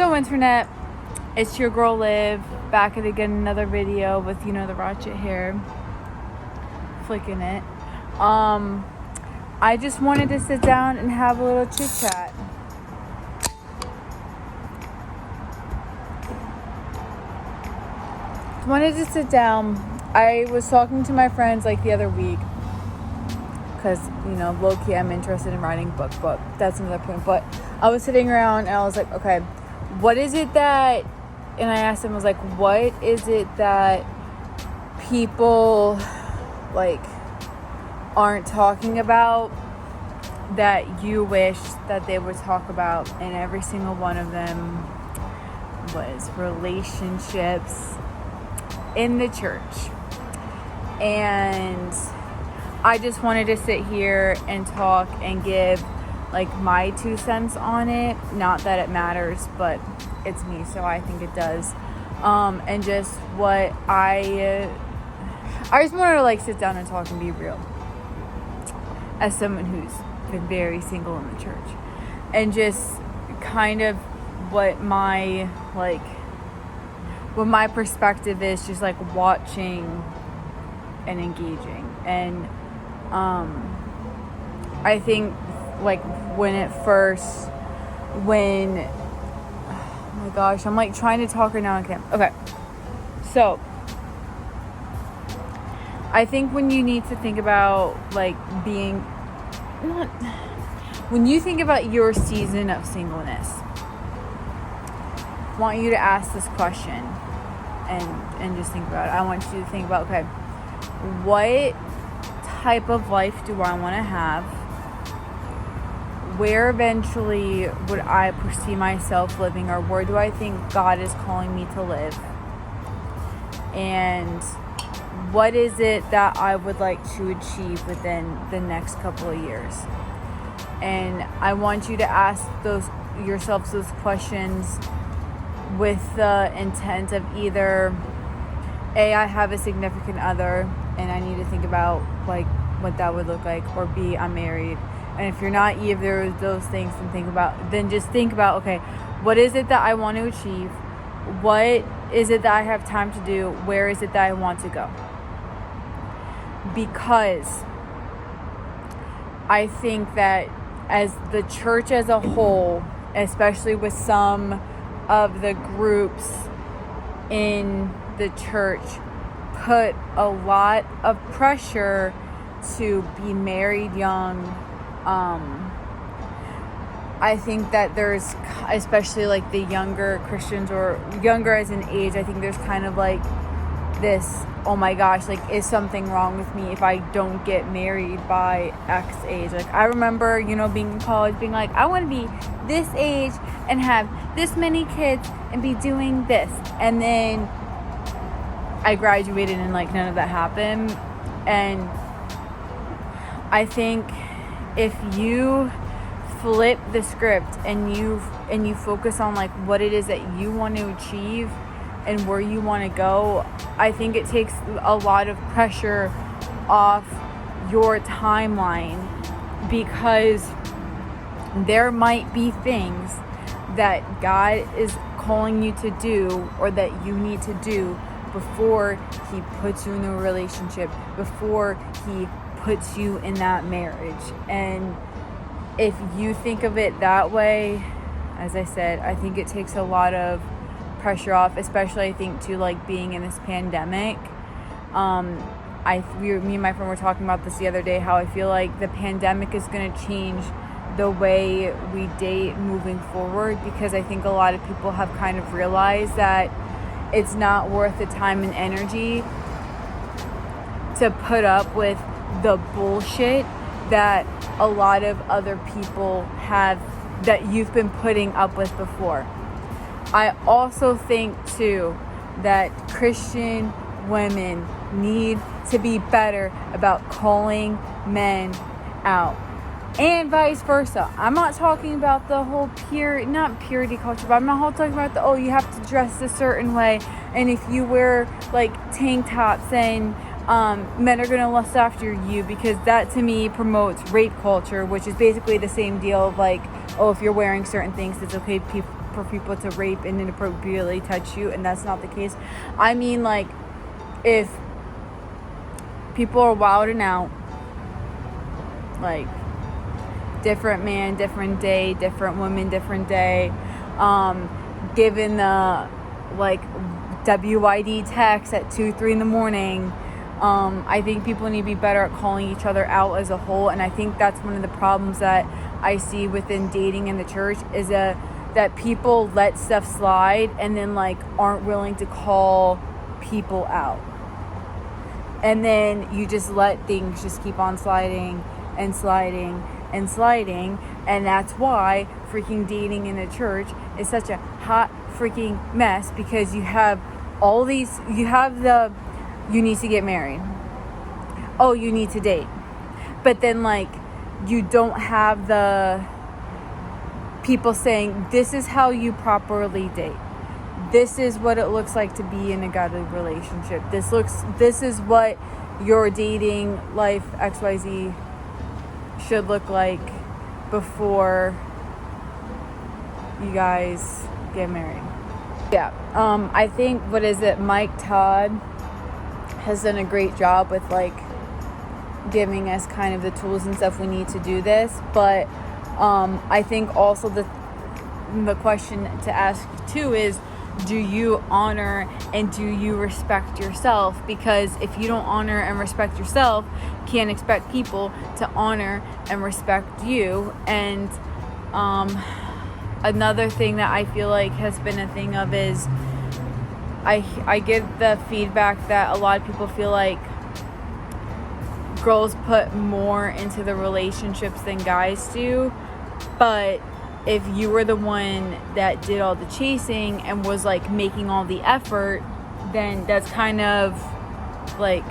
So internet, it's your girl Liv, back at again another video with the ratchet hair, flicking it. I just wanted to sit down and have a little chit chat. Wanted to sit down. I was talking to my friends like the other week because low-key I'm interested in writing a book, but that's another point. But I was sitting around and I was like, okay, what is it that, and I asked them, I was like, what is it that people like aren't talking about that you wish that they would talk about? And every single one of them was relationships in the church. And I just wanted to sit here and talk and give like my 2 cents on it. Not that it matters, but it's me, so I think it does. And just what I just wanted to like sit down and talk and be real as someone who's been very single in the church, and just kind of what my perspective is, just like watching and engaging. And I think like oh my gosh, I'm like trying to talk right now. Okay, so I think when you need to think about like when you think about your season of singleness, I want you to ask this question and just think about it. I want you to think about, okay, what type of life do I want to have? Where eventually would I perceive myself living, or where do I think God is calling me to live? And what is it that I would like to achieve within the next couple of years? And I want you to ask yourselves those questions with the intent of either A, I have a significant other and I need to think about like what that would look like, or B, I'm married. And if you're not either of those things, then just think about, okay, what is it that I want to achieve? What is it that I have time to do? Where is it that I want to go? Because I think that as the church as a whole, especially with some of the groups in the church, put a lot of pressure to be married young. I think that there's, especially like the younger Christians, or younger as an age, I think there's kind of like this, oh my gosh, like, is something wrong with me if I don't get married by X age? Like, I remember, being in college, being like, I want to be this age and have this many kids and be doing this. And then I graduated and like none of that happened. And I think if you flip the script and you focus on like what it is that you want to achieve and where you want to go, I think it takes a lot of pressure off your timeline, because there might be things that God is calling you to do, or that you need to do before He puts you in a relationship, before He puts you in that marriage. And if you think of it that way, as I said, I think it takes a lot of pressure off, especially I think too, like being in this pandemic. Me and my friend were talking about this the other day, how I feel like the pandemic is going to change the way we date moving forward, because I think a lot of people have kind of realized that it's not worth the time and energy to put up with the bullshit that a lot of other people have, that you've been putting up with before. I also think too that Christian women need to be better about calling men out, and vice versa. I'm not talking about the whole not purity culture, but I'm not talking about you have to dress a certain way, and if you wear like tank tops, then men are going to lust after you, because that to me promotes rape culture, which is basically the same deal of like, oh, if you're wearing certain things, it's okay for people to rape and inappropriately touch you, and that's not the case. I mean, like, if people are wilding out, like, different man, different day, different woman, different day, given the, like, WYD text at 2, 3 in the morning, I think people need to be better at calling each other out as a whole. And I think that's one of the problems that I see within dating in the church, is that people let stuff slide and then, like, aren't willing to call people out. And then you just let things just keep on sliding and sliding and sliding. And that's why freaking dating in a church is such a hot freaking mess, because you have all these, you need to get married. Oh, you need to date. But then, like, you don't have the people saying, this is how you properly date. This is what it looks like to be in a godly relationship. This is what your dating life XYZ should look like before you guys get married. Yeah. I think, Mike Todd has done a great job with, like, giving us kind of the tools and stuff we need to do this. But I think also the question to ask too is, do you honor and do you respect yourself? Because if you don't honor and respect yourself, you can't expect people to honor and respect you. And another thing that I feel like has been a thing of is, I get the feedback that a lot of people feel like girls put more into the relationships than guys do. But if you were the one that did all the chasing and was, like, making all the effort, then that's kind of like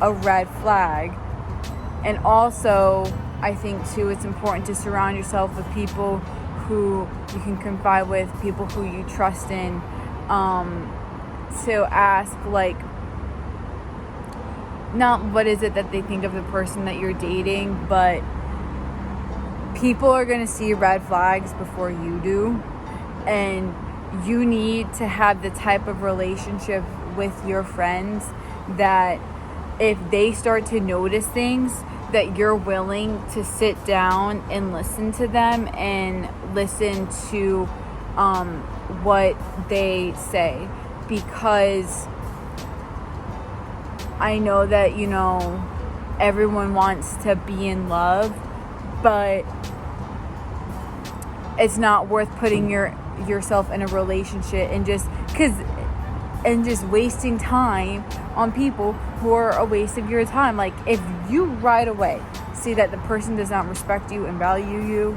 a red flag. And also, I think too, it's important to surround yourself with people who you can confide with, people who you trust in, to ask, like, not what is it that they think of the person that you're dating, but people are going to see red flags before you do. And you need to have the type of relationship with your friends that if they start to notice things, that you're willing to sit down and listen to them and listen to what they say. Because I know that, you know, everyone wants to be in love, but it's not worth putting yourself in a relationship and just wasting time on people who are a waste of your time. Like, if you right away see that the person does not respect you and value you,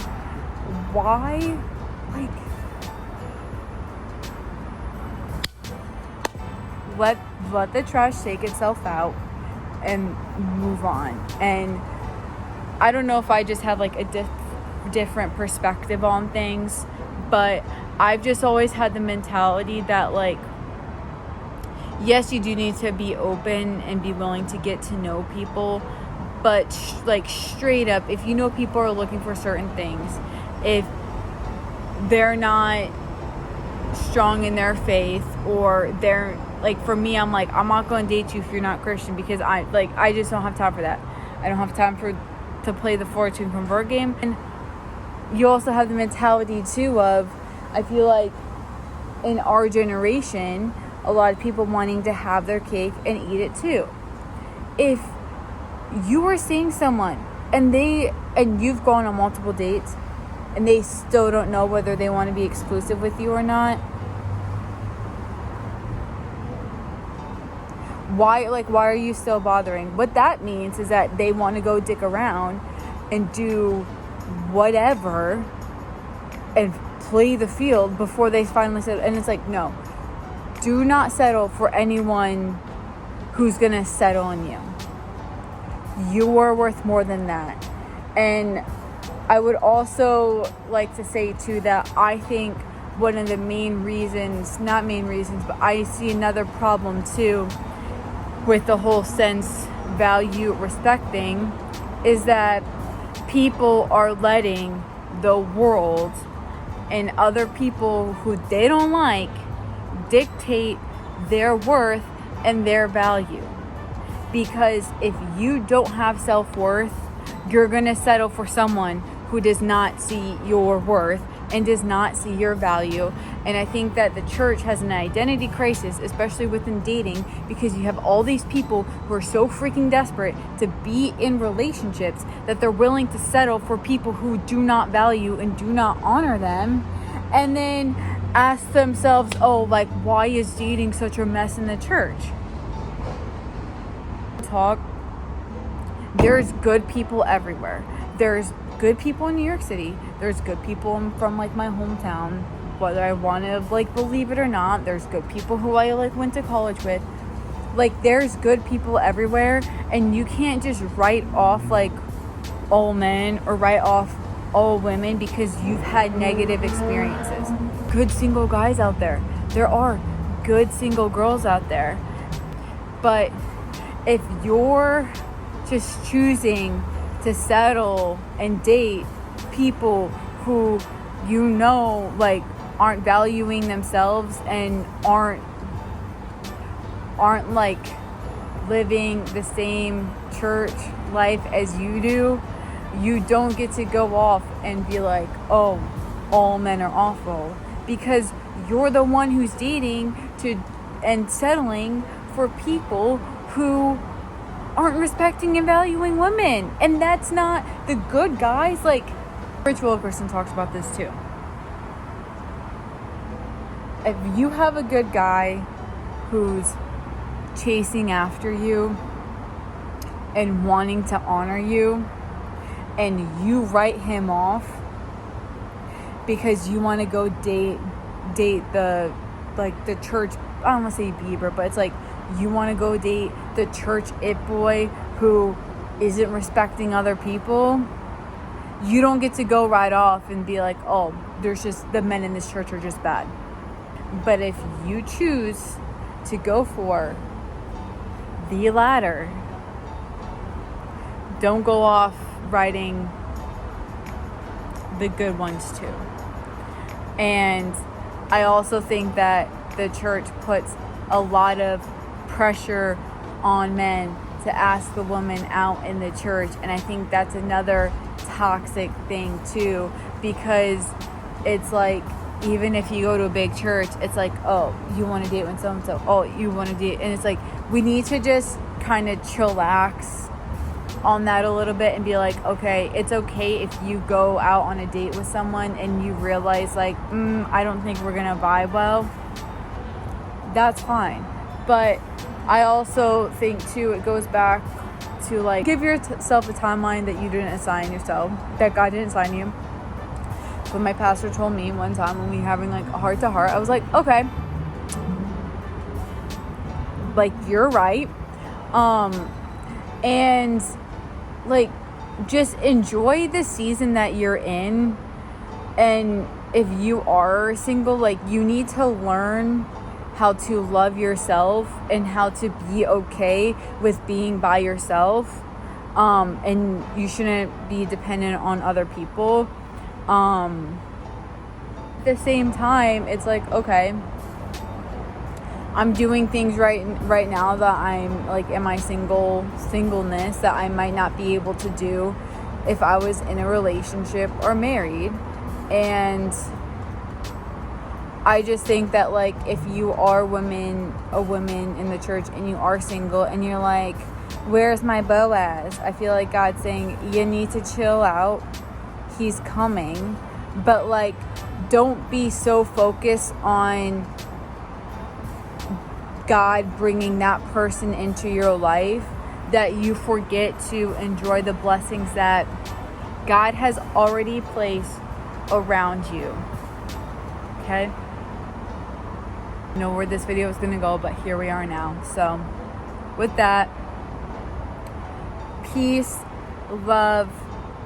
why? Like, let the trash take itself out and move on. And I don't know if I just have, like, a different perspective on things, but I've just always had the mentality that, like, yes, you do need to be open and be willing to get to know people, but like, straight up, if you know people are looking for certain things, if they're not strong in their faith, or they're, like, for me, I'm like, I'm not going to date you if you're not Christian, because I just don't have time for that. I don't have time to play the fortune convert game. And you also have the mentality too of, I feel like in our generation, a lot of people wanting to have their cake and eat it too. If you are seeing someone and you've gone on multiple dates and they still don't know whether they want to be exclusive with you or not, why are you still bothering? What that means is that they want to go dick around and do whatever and play the field before they finally settle. And it's like, no, do not settle for anyone who's gonna settle on you. You are worth more than that. And I would also like to say too that I think one of the but I see another problem too with the whole sense, value, respect thing, is that people are letting the world and other people who they don't like dictate their worth and their value. Because if you don't have self-worth, you're going to settle for someone who does not see your worth and does not see your value. And I think that the church has an identity crisis, especially within dating, because you have all these people who are so freaking desperate to be in relationships that they're willing to settle for people who do not value and do not honor them, and then ask themselves, oh, like, why is dating such a mess in the church? There's good people everywhere. There's good people in New York City. There's good people from like my hometown, whether I want to like believe it or not. There's good people who I like went to college with. Like, there's good people everywhere, and you can't just write off like all men or write off all women because you've had negative experiences. Good single guys out there. There are good single girls out there. But if you're just choosing to settle and date people who you know like aren't valuing themselves and aren't like living the same church life as you do, you don't get to go off and be like, oh, all men are awful, because you're the one who's dating to and settling for people who aren't respecting and valuing women. And that's not the good guys. Like, Rich Wilkerson talks about this too. If you have a good guy who's chasing after you and wanting to honor you, and you write him off because you want to go date the church, I don't want to say Bieber, but it's like you want to go date the church it boy who isn't respecting other people, you don't get to go right off and be like, oh, there's just the men in this church are just bad. But if you choose to go for the latter, don't go off writing the good ones too. And I also think that the church puts a lot of pressure on men to ask the woman out in the church, and I think that's another toxic thing too, because it's like, even if you go to a big church, it's like, oh, you want to date with so-and-so, oh, you want to date, and it's like, we need to just kind of chillax on that a little bit and be like, okay, it's okay if you go out on a date with someone and you realize like, I don't think we're gonna vibe well. That's fine. But I also think too, it goes back to like, give yourself a timeline that you didn't assign yourself, that God didn't assign you. But my pastor told me one time when we were having like a heart to heart, I was like, okay, like, you're right. And like, just enjoy the season that you're in. And if you are single, like, you need to learn how to love yourself and how to be okay with being by yourself. And you shouldn't be dependent on other people. At the same time, it's like, okay, I'm doing things right now that I'm like in my singleness that I might not be able to do if I was in a relationship or married. And I just think that like, if you are a woman in the church and you are single and you're like, where's my Boaz? I feel like God's saying you need to chill out. He's coming. But like, don't be so focused on God bringing that person into your life that you forget to enjoy the blessings that God has already placed around you. Okay? I know where this video is going to go, but here we are now. So with that, peace, love,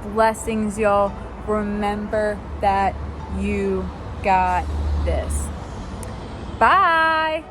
blessings, y'all. Remember that you got this. Bye.